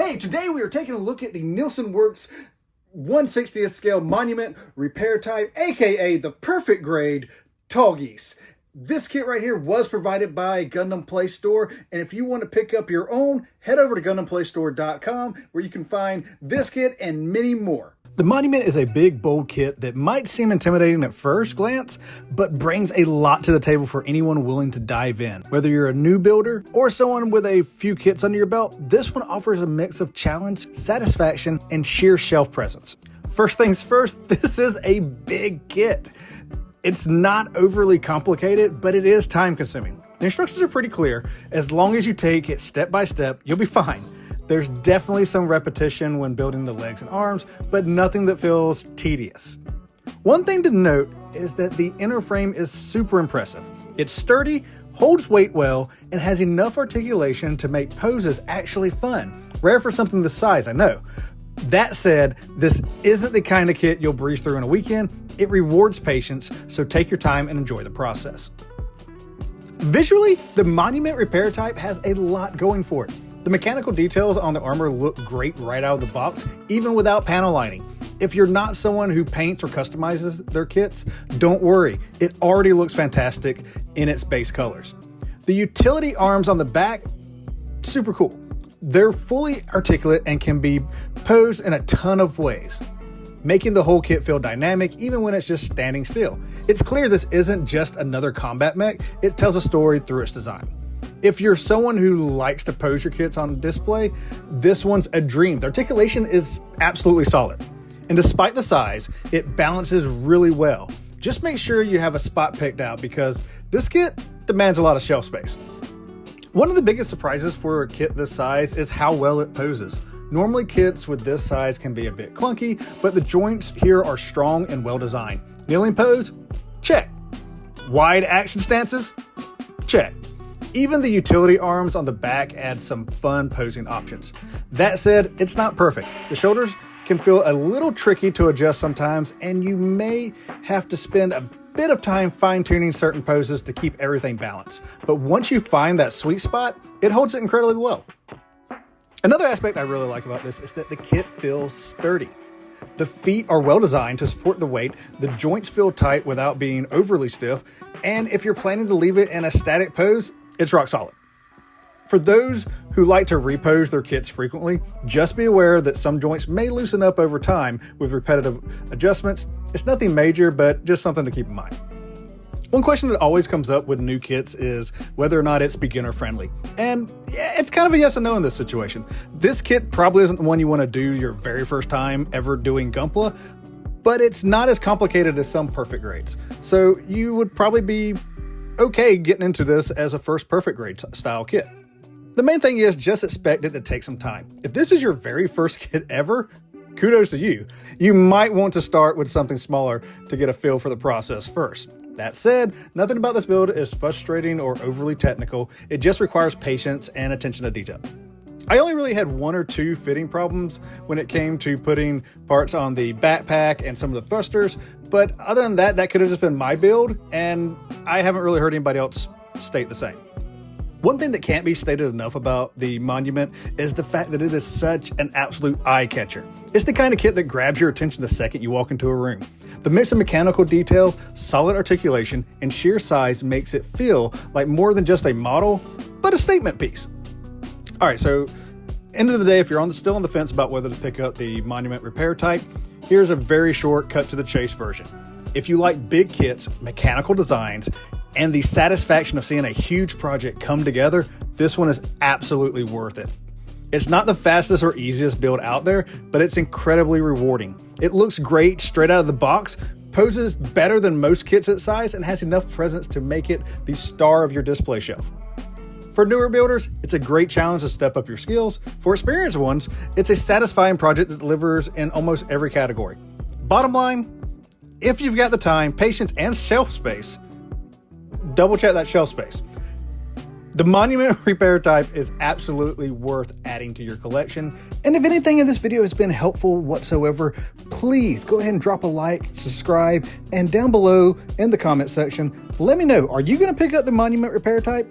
Hey, today we are taking a look at the Nilson Works 1/60th scale Monument RepairType, aka the perfect grade Tallgeese. This kit right here was provided by Gundam Place Store, and if you want to pick up your own, head over to GundamPlayStore.com where you can find this kit and many more. The Monument is a big, bold kit that might seem intimidating at first glance, but brings a lot to the table for anyone willing to dive in. Whether you're a new builder or someone with a few kits under your belt, this one offers a mix of challenge, satisfaction, and sheer shelf presence. First things first, this is a big kit. It's not overly complicated, but it is time consuming. The instructions are pretty clear. As long as you take it step by step, you'll be fine. There's definitely some repetition when building the legs and arms, but nothing that feels tedious. One thing to note is that the inner frame is super impressive. It's sturdy, holds weight well, and has enough articulation to make poses actually fun. Rare for something this size, I know. That said, this isn't the kind of kit you'll breeze through in a weekend. It rewards patience, so take your time and enjoy the process. Visually, the Monument RepairType has a lot going for it. The mechanical details on the armor look great right out of the box, even without panel lining. If you're not someone who paints or customizes their kits, don't worry. It already looks fantastic in its base colors. The utility arms on the back, super cool. They're fully articulate and can be posed in a ton of ways, making the whole kit feel dynamic even when it's just standing still. It's clear this isn't just another combat mech, it tells a story through its design. If you're someone who likes to pose your kits on display, this one's a dream. The articulation is absolutely solid. And despite the size, it balances really well. Just make sure you have a spot picked out because this kit demands a lot of shelf space. One of the biggest surprises for a kit this size is how well it poses. Normally kits with this size can be a bit clunky, but the joints here are strong and well designed. Kneeling pose? Check. Wide action stances? Check. Even the utility arms on the back add some fun posing options. That said, it's not perfect. The shoulders can feel a little tricky to adjust sometimes, and you may have to spend a bit of time fine-tuning certain poses to keep everything balanced. But once you find that sweet spot, it holds it incredibly well. Another aspect I really like about this is that the kit feels sturdy. The feet are well designed to support the weight, the joints feel tight without being overly stiff, and if you're planning to leave it in a static pose, it's rock solid. For those who like to repose their kits frequently, just be aware that some joints may loosen up over time with repetitive adjustments. It's nothing major, but just something to keep in mind. One question that always comes up with new kits is whether or not it's beginner friendly. And yeah, it's kind of a yes and no in this situation. This kit probably isn't the one you want to do your very first time ever doing Gunpla, but it's not as complicated as some perfect grades. So you would probably be okay getting into this as a first perfect grade style kit. The main thing is just expect it to take some time. If this is your very first kit ever, kudos to you. You might want to start with something smaller to get a feel for the process first. That said, nothing about this build is frustrating or overly technical. It just requires patience and attention to detail. I only really had one or two fitting problems when it came to putting parts on the backpack and some of the thrusters, but other than that, that could have just been my build, and I haven't really heard anybody else state the same. One thing that can't be stated enough about the Monument is the fact that it is such an absolute eye catcher. It's the kind of kit that grabs your attention the second you walk into a room. The mix of mechanical details, solid articulation, and sheer size makes it feel like more than just a model, but a statement piece. All right, so end of the day, if you're still on the fence about whether to pick up the Monument RepairType, here's a very short cut to the chase version. If you like big kits, mechanical designs, and the satisfaction of seeing a huge project come together, this one is absolutely worth it. It's not the fastest or easiest build out there, but it's incredibly rewarding. It looks great straight out of the box, poses better than most kits its size, and has enough presence to make it the star of your display shelf. For newer builders, it's a great challenge to step up your skills. For experienced ones, it's a satisfying project that delivers in almost every category. Bottom line, if you've got the time, patience, and shelf space, double check that shelf space. The Monument RepairType is absolutely worth adding to your collection. And if anything in this video has been helpful whatsoever, please go ahead and drop a like, subscribe, and down below in the comment section, let me know, are you going to pick up the Monument RepairType?